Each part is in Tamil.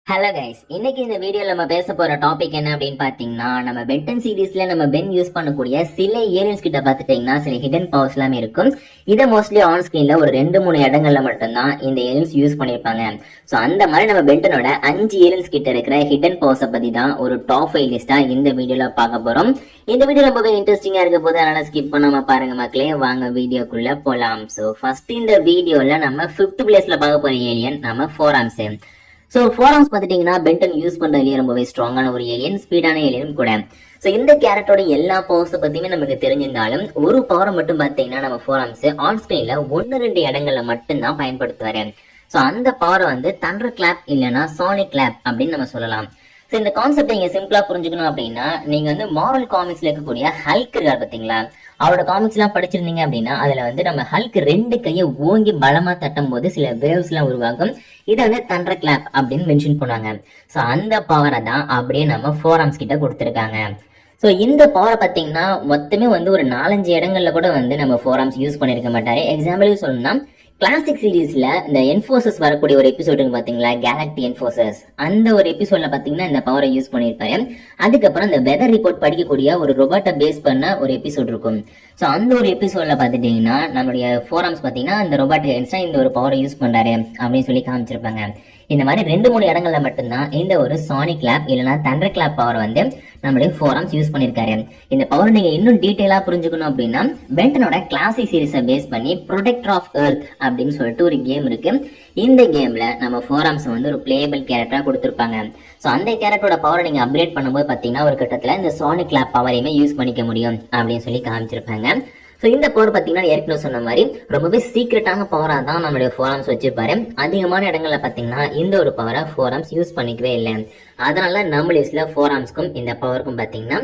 ஹலோ கைஸ், இன்னைக்கு இந்த வீடியோல நம்ம பேச போற டாபிக் என்ன அப்படின்னு பாத்தீங்கன்னா, நம்ம பென்டன் சீரீஸ்ல நம்ம பென் யூஸ் பண்ணக்கூடிய சில ஏலியன்ஸ் கிட்ட பாத்துட்டீங்கன்னா சில ஹிடன் பவர்ஸ் எல்லாம் இருக்கும். இதை மோஸ்ட்லி ஆன் ஸ்கிரீன்ல ஒரு 2-3 இடங்கள்ல மட்டும்தான் இந்த ஏலியன்ஸ் யூஸ் பண்ணிருப்பாங்க. சோ அந்த மாதிரி நம்ம பென்டனோட 5 ஏலியன்ஸ் கிட்ட இருக்கிற ஹிடன் பவர்ஸை பத்தி தான் ஒரு டாப் 5 லிஸ்டா இந்த வீடியோல பார்க்க போறோம். இந்த வீடியோ ரொம்பவே இன்ட்ரெஸ்டிங்கா இருக்க போது, அதனால ஸ்கிப் பண்ணாம பாருங்க மக்களே. வாங்க வீடியோக்குள்ள போலாம். சோ ஃபர்ஸ்ட் இந்த வீடியோல நம்ம 5th பிளேஸ்ல பார்க்க போற ஏலியன் நம்ம ஃபோராம்ஸ். ஸோ ஃபோராம்ஸ் பார்த்துட்டீங்கன்னா பென்டன் யூஸ் பண்ணுறதுலேயே ரொம்பவே ஸ்ட்ராங்கான ஒரு ஏலியன், ஸ்பீடான ஏலியனும் கூட. ஸோ இந்த கேரக்டரோட எல்லா பவர்ஸை பற்றியுமே நமக்கு தெரிஞ்சிருந்தாலும் ஒரு பவரை மட்டும் பார்த்தீங்கன்னா நம்ம ஃபோராம்ஸ் ஆன் ஸ்க்ரீனில் 1-2 இடங்கள்ல மட்டும்தான் பயன்படுத்துவாரு. ஸோ அந்த பவரை வந்து தண்டர் கிளாப் இல்லைன்னா சானிக் கிளாப் அப்படின்னு நம்ம சொல்லலாம். ஸோ இந்த கான்செப்டை நீங்க சிம்பிளா புரிஞ்சுக்கணும் அப்படின்னா, நீங்க வந்து மார்வல் காமிக்ஸ்ல இருக்கக்கூடிய ஹல்க் இருக்கார் பார்த்தீங்களா, அவரோட காமிக்ஸ் எல்லாம் படிச்சிருந்தீங்க அப்படின்னா அதுல வந்து நம்ம ஹல்க் 2 கையை ஓங்கி பலமா தட்டும் போது சில வேவ்ஸ் எல்லாம் உருவாகும். இதை வந்து தண்டர் கிளாப் அப்படின்னு மென்ஷன் பண்ணுவாங்க. ஸோ அந்த பவரை தான் அப்படியே நம்ம ஃபோராம்ஸ் கிட்ட கொடுத்துருக்காங்க. ஸோ இந்த பவரை பார்த்தீங்கன்னா மொத்தமே வந்து ஒரு 4-5 இடங்கள்ல கூட வந்து நம்ம ஃபோராம்ஸ் யூஸ் பண்ணிருக்க மாட்டாரு. எக்ஸாம்பிளுக்கு சொல்லணும்னா, கிளாசிக் சீரீஸ்ல இந்த என்ஃபோர்சஸ் வரக்கூடிய ஒரு எபிசோடுங்க பாத்தீங்களா, கேலக்டி என்ஃபோர்சஸ், அந்த ஒரு எபிசோட்ல பாத்தீங்கன்னா இந்த பவரை யூஸ் பண்ணிருப்பாரு. அதுக்கப்புறம் இந்த வெதர் ரிப்போர்ட் படிக்கக்கூடிய ஒரு ரோபோட்டை பேஸ் பண்ண ஒரு எபிசோட் இருக்கும். ஸோ அந்த ஒரு எபிசோட்ல பாத்துட்டீங்கன்னா நம்மளுடைய ஃபோராம்ஸ் பாத்தீங்கன்னா இந்த ரோபோட் எகென்ஸ்டா இந்த ஒரு பவரை யூஸ் பண்றாரு அப்படின்னு சொல்லி காமிச்சிருப்பாங்க. இந்த மாதிரி 2-3 இடங்கள்ல மட்டும்தான் இந்த ஒரு சானிக் கிளாப் இல்லைன்னா தண்டர் கிளாப் பவர் வந்து நம்மளுடைய ஃபோராம்ஸ் யூஸ் பண்ணிருக்காரு. இந்த பவர் நீங்க இன்னும் டீடைலா புரிஞ்சுக்கணும் அப்படின்னா, பென்டனோட கிளாசிக் சீரீஸை பேஸ் பண்ணி ப்ரொடெக்டர் ஆஃப் எர்த் அப்படின்னு சொல்லிட்டு ஒரு கேம் இருக்கு. இந்த கேம்ல நம்ம ஃபோராம்ஸ் வந்து ஒரு பிளேயபிள் கேரக்டரா கொடுத்துருப்பாங்க. ஸோ அந்த கேரக்டரோட பவரை நீங்க அப்கிரேட் பண்ணும்போது பாத்தீங்கன்னா ஒரு கட்டத்துல இந்த சானிக் கிளாப் பவரையுமே யூஸ் பண்ணிக்க முடியும் அப்படின்னு சொல்லி காமிச்சிருப்பாங்க. ஸோ இந்த பவர் பார்த்தீங்கன்னா ஏற்கனவே சொன்ன மாதிரி ரொம்பவே சீக்ரெட்டான பவராக தான் நம்மளுடைய ஃபோராம்ஸ் வச்சிருப்பாரு. அதிகமான இடங்கள்ல பார்த்தீங்கன்னா இந்த ஒரு பவரை ஃபோராம்ஸ் யூஸ் பண்ணிக்கவே இல்லை. அதனால நம்ம லிஸ்ட்ல ஃபோராம்ஸ்க்கும் இந்த பவருக்கும் பார்த்தீங்கன்னா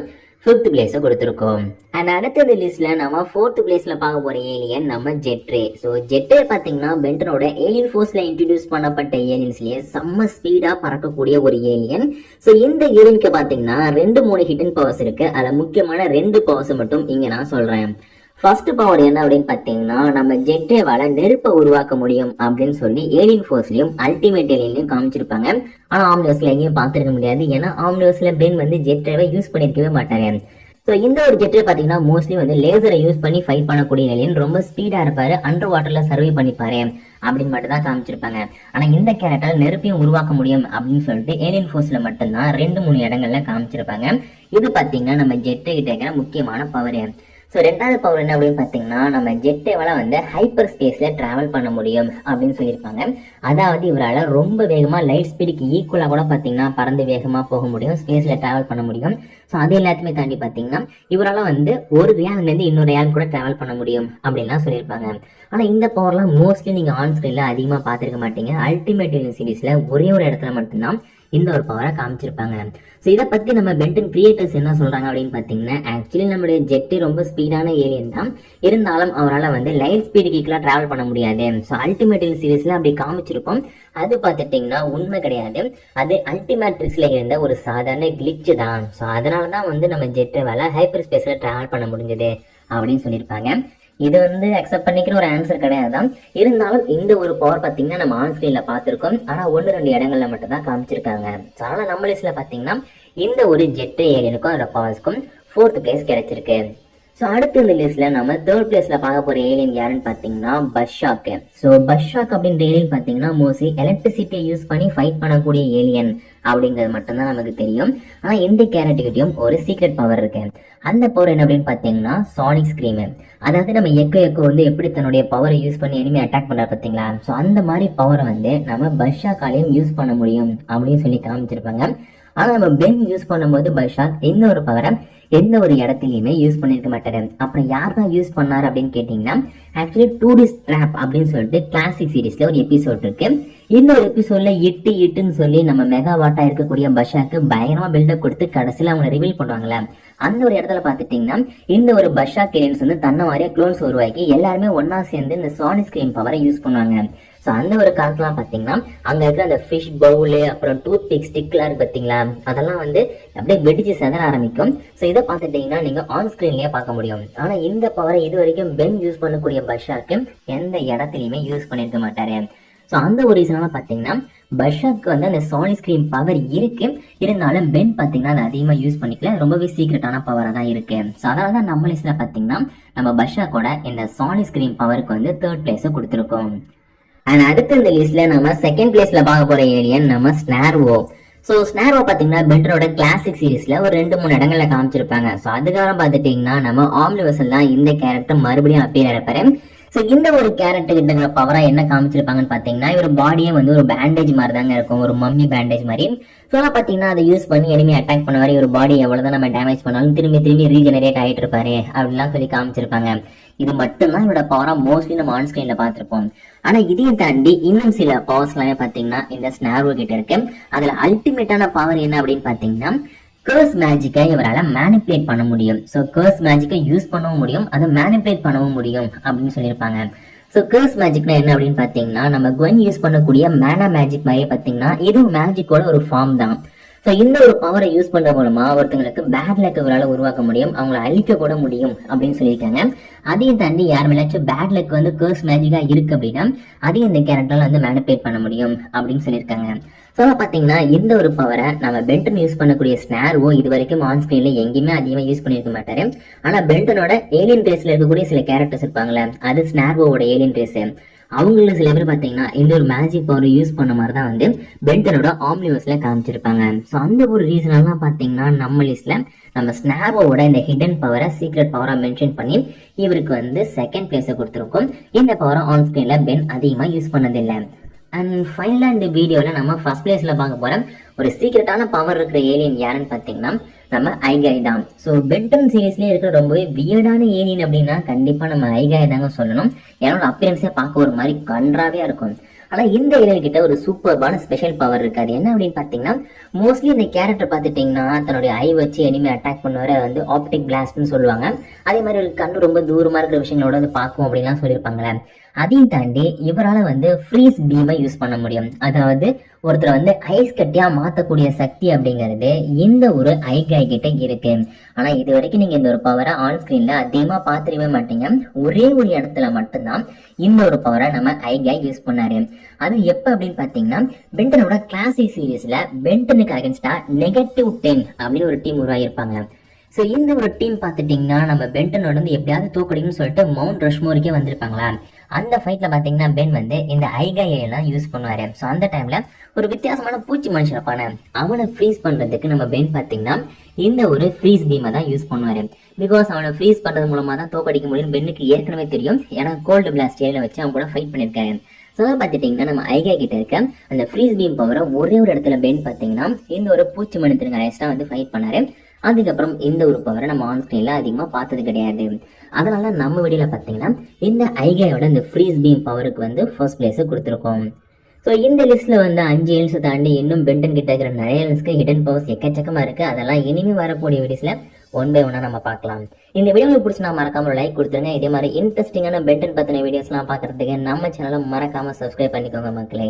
5th பிளேஸை கொடுத்துருக்கோம். அண்ட் அடுத்தது லிஸ்ட்ல நம்ம 4th பிளேஸ்ல பார்க்க போற ஏலியன் நம்ம ஜெட்ரே. ஸோ ஜெட்ரே பார்த்தீங்கன்னா பென்டனோட ஏலியன் ஃபோர்ஸ்ல இன்ட்ரடியூஸ் பண்ணப்பட்ட ஏலியன்ஸ்லயே செம்ம ஸ்பீடா பறக்கக்கூடிய ஒரு ஏலியன். ஸோ இந்த ஏலியனுக்கு பார்த்தீங்கன்னா 2-3 ஹிடன் பவர்ஸ் இருக்கு. அதில் முக்கியமான 2 பவர்ஸ் மட்டும் இங்க நான் சொல்றேன். ஃபர்ஸ்ட் பவர் என்ன அப்படின்னு பார்த்தீங்கன்னா, நம்ம ஜெட்ரேவால நெருப்பை உருவாக்க முடியும் அப்படின்னு சொல்லி ஏலியன் ஃபோர்ஸ்லயும் அல்டிமேட் ஏலியன்லயும் காமிச்சிருப்பாங்க. ஆனா ஆம்னிவர்ஸ்ல எங்கேயும் பார்த்திருக்க முடியாது. ஏன்னா ஆம்னிவர்ஸ்ல பென் வந்து ஜெட்ரேவை யூஸ் பண்ணிருக்கவே மாட்டாரு. ஸோ இந்த ஒரு ஜெட்ரே பார்த்தீங்கன்னா மோஸ்ட்லி வந்து லேசரை யூஸ் பண்ணி ஃபைட் பண்ணக்கூடிய ஏலியன், ரொம்ப ஸ்பீடா இருப்பாரு, அண்டர் வாட்டர்ல சர்வே பண்ணிப்பாரு அப்படின்னு மட்டும் தான் காமிச்சிருப்பாங்க. ஆனா இந்த கேரக்டர் நெருப்பையும் உருவாக்க முடியும் அப்படின்னு சொல்லிட்டு ஏலியன் ஃபோர்ஸ்ல மட்டும்தான் 2-3 இடங்கள்ல காமிச்சிருப்பாங்க. இது பார்த்தீங்கன்னா நம்ம ஜெட்ரே கிட்ட இருக்கிற முக்கியமான பவர். ஸோ 2வது பவர் என்ன அப்படின்னு பார்த்தீங்கன்னா, நம்ம ஜெட்ரேவால வந்து ஹைப்பர் ஸ்பேஸ்ல டிராவல் பண்ண முடியும் அப்படின்னு சொல்லியிருப்பாங்க. அதாவது இவரால் ரொம்ப வேகமா லைட் ஸ்பீடுக்கு ஈக்குவலா கூட பார்த்தீங்கன்னா பறந்து வேகமா போக முடியும், ஸ்பேஸ்ல டிராவல் பண்ண முடியும். ஸோ அது எல்லாத்தையுமே தாண்டி பார்த்தீங்கன்னா இவரால் வந்து ஒரு ரியால்ல இருந்து இன்னொரு ரியால் கூட டிராவல் பண்ண முடியும் அப்படின்லாம் சொல்லியிருப்பாங்க. ஆனா இந்த பவர்லாம் மோஸ்ட்லி நீங்க ஆன் ஸ்கிரீன்ல அதிகமா பார்த்திருக்க மாட்டீங்க. அல்டிமேட் சீரீஸ்ல ஒரே ஒரு இடத்துல மட்டும்தான் இந்த ஒரு பவரை காமிச்சிருப்பாங்க. ஸோ இதை பத்தி நம்ம பென்டன் கிரியேட்டர்ஸ் என்ன சொல்றாங்க அப்படின்னு பாத்தீங்கன்னா, ஆக்சுவலி நம்மளுடைய ஜெட்டு ரொம்ப ஸ்பீடான ஏலியன் தான், இருந்தாலும் அவரால் வந்து லைட் ஸ்பீடுக்கு ஈக்குவலா டிராவல் பண்ண முடியாது. ஸோ அல்டிமேட் சீரீஸ்ல அப்படி காமிச்சிருப்போம். அது பார்த்துட்டீங்கன்னா உண்மை கிடையாது, அது அல்டிமேட்ரிக்ஸ்ல இருந்த ஒரு சாதாரண கிளிச் தான். ஸோ அதனாலதான் வந்து நம்ம ஜெட்டால ஹைப்பர் ஸ்பேஸ்ல டிராவல் பண்ண முடிஞ்சது அப்படின்னு சொல்லியிருப்பாங்க. இது வந்து அக்செப்ட் பண்ணிக்கிற ஒரு ஆன்சர் கிடையாதுதான். இருந்தாலும் இந்த ஒரு பவர் பார்த்தீங்கன்னா நம்ம ஆன் ஸ்கிரீன்ல பார்த்துருக்கோம். ஆனா 1-2 இடங்கள்ல மட்டும் தான் காமிச்சிருக்காங்க. அதனால நம்ம லிஸ்ட்ல பார்த்தீங்கன்னா இந்த ஒரு ஜெட்ரே ஏலியனுக்கும் அதோட பவர்ஸ்க்கும் 4th பிளேஸ் கிடைச்சிருக்கு. ஸோ அடுத்து இந்த லிஸ்ட்ல நம்ம 3rd பிளேஸ்ல பார்க்க போற ஏலியன் யாருன்னு பார்த்தீங்கன்னா பஷாக். ஸோ பஷாக் அப்படின்ற ஏலியன் பார்த்தீங்கன்னா மோஸ்ட்லி எலக்ட்ரிசிட்டியை யூஸ் பண்ணி ஃபைட் பண்ணக்கூடிய ஏலியன் அப்படிங்கிறது மட்டும்தான் நமக்கு தெரியும். ஆனா இந்த கேரக்டர்கிட்டயும் ஒரு சீக்ரெட் பவர் இருக்கு. அந்த பவர் என்ன அப்படின்னு பார்த்தீங்கன்னா சானிக் ஸ்கிரீம். அதாவது நம்ம எக்கோ வந்து எப்படி தன்னுடைய பவரை யூஸ் பண்ணி எனிமே அட்டாக் பண்ற பார்த்தீங்களா, ஸோ அந்த மாதிரி பவரை வந்து நம்ம பஷாக்காலையும் யூஸ் பண்ண முடியும் அப்படின்னு சொல்லி காமிச்சிருப்பாங்க. ஆனா நம்ம பென் யூஸ் பண்ணும்போது பஷாக் இந்த ஒரு பவரை எந்த ஒரு இடத்துலயுமே யூஸ் பண்ணிருக்க மாட்டாரு. அப்புறம் யார் தான் யூஸ் பண்ணாரு அப்படின்னு கேட்டீங்கன்னா, ஆக்சுவலி 2D ட்ராப் அப்படின்னு சொல்லிட்டு கிளாசிக் சீரீஸ்ல ஒரு எபிசோட் இருக்கு. இந்த ஒரு எபிசோட்ல இட்டுன்னு சொல்லி நம்ம மெகாவாட்டா இருக்கக்கூடிய பஷாக்கு பயங்கரமா பில்டப் கொடுத்து கடைசியில அவங்க ரிவீல் பண்ணுவாங்களே, அந்த ஒரு இடத்துல பாத்துட்டீங்கன்னா இந்த ஒரு பஷாக் ஏலியன்ஸ் வந்து தன்னை மாதிரியே க்ளோன்ஸ் உருவாக்கி எல்லாருமே ஒன்னா சேர்ந்து இந்த சானிக் ஸ்கிரீம் பவரை யூஸ் பண்ணுவாங்க. ஸோ அந்த ஒரு காலத்துலாம் பார்த்தீங்கன்னா அங்கே இருக்கிற அந்த ஃபிஷ் பவுலு அப்புறம் டூத் பிக் ஸ்டிக்லாம் இருக்கு பார்த்தீங்களா, அதெல்லாம் வந்து அப்படியே வெடிச்சு செதற ஆரம்பிக்கும். ஸோ இதை பார்த்துட்டீங்கன்னா நீங்கள் ஆன் ஸ்க்ரீன்லேயே பார்க்க முடியும். ஆனால் இந்த பவரை இது வரைக்கும் பென் யூஸ் பண்ணக்கூடிய பஷாக்கு எந்த இடத்துலையுமே யூஸ் பண்ணியிருக்க மாட்டாரு. ஸோ அந்த ஒரு ரீசனால பார்த்தீங்கன்னா பர்ஷாக்கு வந்து அந்த சாலிட் ஸ்கிரீன் பவர் இருக்கு, இருந்தாலும் பென் பார்த்தீங்கன்னா அதை அதிகமாக யூஸ் பண்ணிக்கல, ரொம்பவே சீக்ரெட்டான பவராக தான் இருக்கு. ஸோ அதனால தான் நம்ம லிஸ்ட்டில் பார்த்தீங்கன்னா நம்ம பர்ஷாக்கோட இந்த சாலிட் ஸ்கிரீன் பவருக்கு வந்து 3rd பிளேஸை கொடுத்துருக்கோம். அண்ட் அடுத்து இந்த லிஸ்ட்ல நம்ம 2nd பிளேஸ்ல பார்க்க போற ஏலியன் நம்ம ஸ்னார்வோ. ஸோ ஸ்னார்வோ பார்த்தீங்கன்னா பென்டனோட கிளாசிக் சீரீஸ்ல ஒரு 2-3 இடங்கள்ல காமிச்சிருப்பாங்க. ஸோ அதுக்காக பார்த்துட்டீங்கன்னா நம்ம ஆம்னிவர்சல் தான் இந்த கேரக்டர் மறுபடியும் அப்பீர் ஆயிருப்பாரு. ஸோ இந்த ஒரு கேரக்டர் கிட்ட பவரா என்ன காமிச்சிருப்பாங்கன்னு பார்த்தீங்கன்னா இவர் பாடியே வந்து ஒரு பேண்டேஜ் மாதிரி தாங்க இருக்கும், ஒரு மம்மி பேண்டேஜ் மாதிரி. ஸோ பார்த்தீங்கன்னா அதை யூஸ் பண்ணி எனிமி அட்டாக் பண்ணுவாரு, ஒரு பாடி எவ்வளவுதான் நம்ம டேமேஜ் பண்ணாலும் திரும்பி திரும்பி ரீஜெனரேட் ஆகிட்டு இருப்பாரு அப்படின்லாம் சொல்லி காமிச்சிருப்பாங்க. இது மட்டும்தான் இவரோட பவரா மோஸ்ட்லி நம்ம ஆன் ஸ்கிரீன்ல பார்த்திருப்போம். ஆனா இதையும் தாண்டி இன்னும் சில பவர்ஸ் எல்லாமே பாத்தீங்கன்னா இந்த ஸ்னார்வோ கிட்ட இருக்கு. அதுல அல்டிமேட்டான பவர் என்ன அப்படின்னு பாத்தீங்கன்னா கர்ஸ் மேஜிக்கை இவரால் மேனிப்புலேட் பண்ண முடியும். ஸோ கர்ஸ் மேஜிக்கை யூஸ் பண்ணவும் முடியும், அதை மேனிப்புலேட் பண்ணவும் முடியும் அப்படின்னு சொல்லியிருப்பாங்க. ஸோ கர்ஸ் மேஜிக்னா என்ன அப்படின்னு பார்த்தீங்கன்னா நம்ம குவென் யூஸ் பண்ணக்கூடிய மேனா மேஜிக் மாதிரியே பார்த்தீங்கன்னா இதுவும் மேஜிக்கோட ஒரு ஃபார்ம் தான். ஸோ இந்த ஒரு பவரை யூஸ் பண்ற மூலமா ஒருத்தங்களுக்கு பேட் லக் இவரால் உருவாக்க முடியும், அவங்கள அழிக்க கூட முடியும் அப்படின்னு சொல்லியிருக்காங்க. அதையும் தாண்டி யார் மேலாச்சும் பேட் லக் வந்து கர்ஸ் மேஜிக்கா இருக்கு அப்படின்னா அதையும் இந்த கேரக்டர்ல வந்து மேனிபுலேட் பண்ண முடியும் அப்படின்னு சொல்லியிருக்காங்க. ஸோ பார்த்தீங்கன்னா இந்த ஒரு பவரை நம்ம பென்டன் யூஸ் பண்ணக்கூடிய ஸ்னார்வோ இது வரைக்கும் ஆன் ஸ்கிரீன்ல எங்கேயுமே அதிகமாக யூஸ் பண்ணியிருக்க மாட்டாரு. ஆனால் பென்டனோட ஏலியன் ரேஸ்ல இருக்கக்கூடிய சில கேரக்டர்ஸ் இருப்பாங்களே, அது ஸ்னார்வோட ஏலியன் ரேஸ். அவங்கள சில பேர் பார்த்தீங்கன்னா இந்த ஒரு மேஜிக் பவர் யூஸ் பண்ண மாதிரி தான் வந்து பென்டனோட ஆம்னிவர்ஸ்ல காமிச்சிருப்பாங்க. ஸோ அந்த ஒரு ரீசனெல்லாம் பார்த்தீங்கன்னா நம்ம லிஸ்ட்ல நம்ம ஸ்னார்வோட இந்த ஹிடன் பவரை சீக்ரெட் பவரா மென்ஷன் பண்ணி இவருக்கு வந்து 2nd பிளேஸை கொடுத்துருக்கோம். இந்த பவரை ஆன் ஸ்கிரீன்ல பென் அதிகமாக யூஸ் பண்ணதில்லை. அண்ட் ஃபைனலாக இந்த வீடியோவில் நம்ம ஃபர்ஸ்ட் பிளேஸில் பார்க்க போகிற ஒரு சீக்ரெட்டான பவர் இருக்கிற ஏலியன் யாருன்னு பார்த்தீங்கன்னா நம்ம ஐகாய் தான். ஸோ பென்டன் சீரீஸ்லேயே இருக்கிற ரொம்பவே வியர்டான ஏலியன் அப்படின்னா கண்டிப்பாக நம்ம ஐகாய் தாங்க சொல்லணும். என்னோட அப்பியரன்ஸே பார்க்க ஒரு மாதிரி கன்றாவே இருக்கும். ஆனால் இந்த ஏலியன் கிட்ட ஒரு சூப்பர்பான ஸ்பெஷல் பவர் இருக்காது. என்ன அப்படின்னு பார்த்தீங்கன்னா மோஸ்ட்லி இந்த கேரக்டர் பார்த்துட்டிங்கன்னா தன்னுடைய ஐ வச்சு எனிமே அட்டாக் பண்ணுவார், வந்து ஆப்டிக் பிளாஸ்ட்னு சொல்லுவாங்க. அதே மாதிரி ஒரு கண்ணு ரொம்ப தூரமாக இருக்கிற விஷயங்களோட வந்து பார்க்கும் அப்படின்லாம் சொல்லியிருப்பாங்களே. அதையும் தாண்டி இவரால் வந்து ஃப்ரீஸ் பீமை யூஸ் பண்ண முடியும். அதாவது ஒருத்தரை வந்து ஐஸ் கட்டியா மாற்றக்கூடிய சக்தி அப்படிங்கிறது இந்த ஒரு ஐகாய் கிட்ட இருக்கு. ஆனா இது வரைக்கும் நீங்க இந்த ஒரு பவரை ஆன் ஸ்கிரீன்ல அதிகமா பார்த்துருவே மாட்டீங்க. ஒரே ஒரு இடத்துல மட்டும்தான் இந்த ஒரு பவரை நம்ம ஐகாய் யூஸ் பண்ணாரு. அது எப்ப அப்படின்னு பாத்தீங்கன்னா பென்டனோட கிளாசிக் சீரீஸ்ல பென்டனுக்கு அகேன்ஸ்டா -10 அப்படின்னு ஒரு டீம் உருவாகியிருப்பாங்க. ஸோ இந்த ஒரு டீம் பார்த்துட்டிங்கன்னா நம்ம பென்டனோட வந்து எப்படியாவது தோக்கடிக்கும்னு சொல்லிட்டு மவுண்ட் ரஷ்மோருக்கே வந்திருப்பாங்களா. அந்த ஃபைட்ல பார்த்தீங்கன்னா பென் வந்து இந்த ஐகாயெல்லாம் யூஸ் பண்ணுவார். ஸோ அந்த டைம்ல ஒரு வித்தியாசமான பூச்சி மனுஷன் இருப்பான, அவனை ஃப்ரீஸ் பண்றதுக்கு நம்ம பென் பார்த்தீங்கன்னா இந்த ஒரு ஃப்ரீஸ் பீமை தான் யூஸ் பண்ணுவார். பிகாஸ் அவனை ஃப்ரீஸ் பண்றது மூலமா தான் தோக்கடிக்க முடியும் பென்னுக்கு ஏற்கனவே தெரியும். ஏன்னா கோல்டு பிளாஸ்ட் ஏரியில வச்சு அவங்க கூட ஃபைட் பண்ணியிருக்காரு. ஸோ பார்த்துட்டிங்கன்னா நம்ம ஐகாய் கிட்ட இருக்க அந்த ஃப்ரீஸ் பீம் பவரை ஒரே ஒரு இடத்துல பென் பார்த்தீங்கன்னா இந்த ஒரு பூச்சி மனுஷனுக்கு அரெஸ்டா வந்து ஃபைட் பண்ணாரு. அதுக்கப்புறம் இந்த ஒரு பவரை நம்ம ஆன் ஸ்கிரீன்ல அதிகமாக பார்த்தது கிடையாது. அதனால நம்ம வீடியோல பார்த்தீங்கன்னா இந்த ஐகாயோட இந்த ஃப்ரீஸ் பீம் பவருக்கு வந்து ஃபர்ஸ்ட் பிளேஸை கொடுத்துருக்கோம். ஸோ இந்த லிஸ்ட்ல வந்து 5 ஏலியன்ஸை தாண்டி இன்னும் பென்டன் கிட்ட இருக்கிற நிறைய ஏலியன்ஸ்க்கு ஹிடன் பவர்ஸ் எக்கச்சக்கமா இருக்கு. அதெல்லாம் இனிமே வரக்கூடிய வீடியோஸ்ல 1 by 1 நம்ம பார்க்கலாம். இந்த வீடியோ உங்களுக்கு பிடிச்சா மறக்காம ஒரு லைக் கொடுத்துருங்க. இதே மாதிரி இன்ட்ரெஸ்டிங்கான பென்டன் பத்தின வீடியோஸ்லாம் பார்க்கறதுக்கு நம்ம சேனலை மறக்காம சப்ஸ்கிரைப் பண்ணிக்கோங்க மக்களே.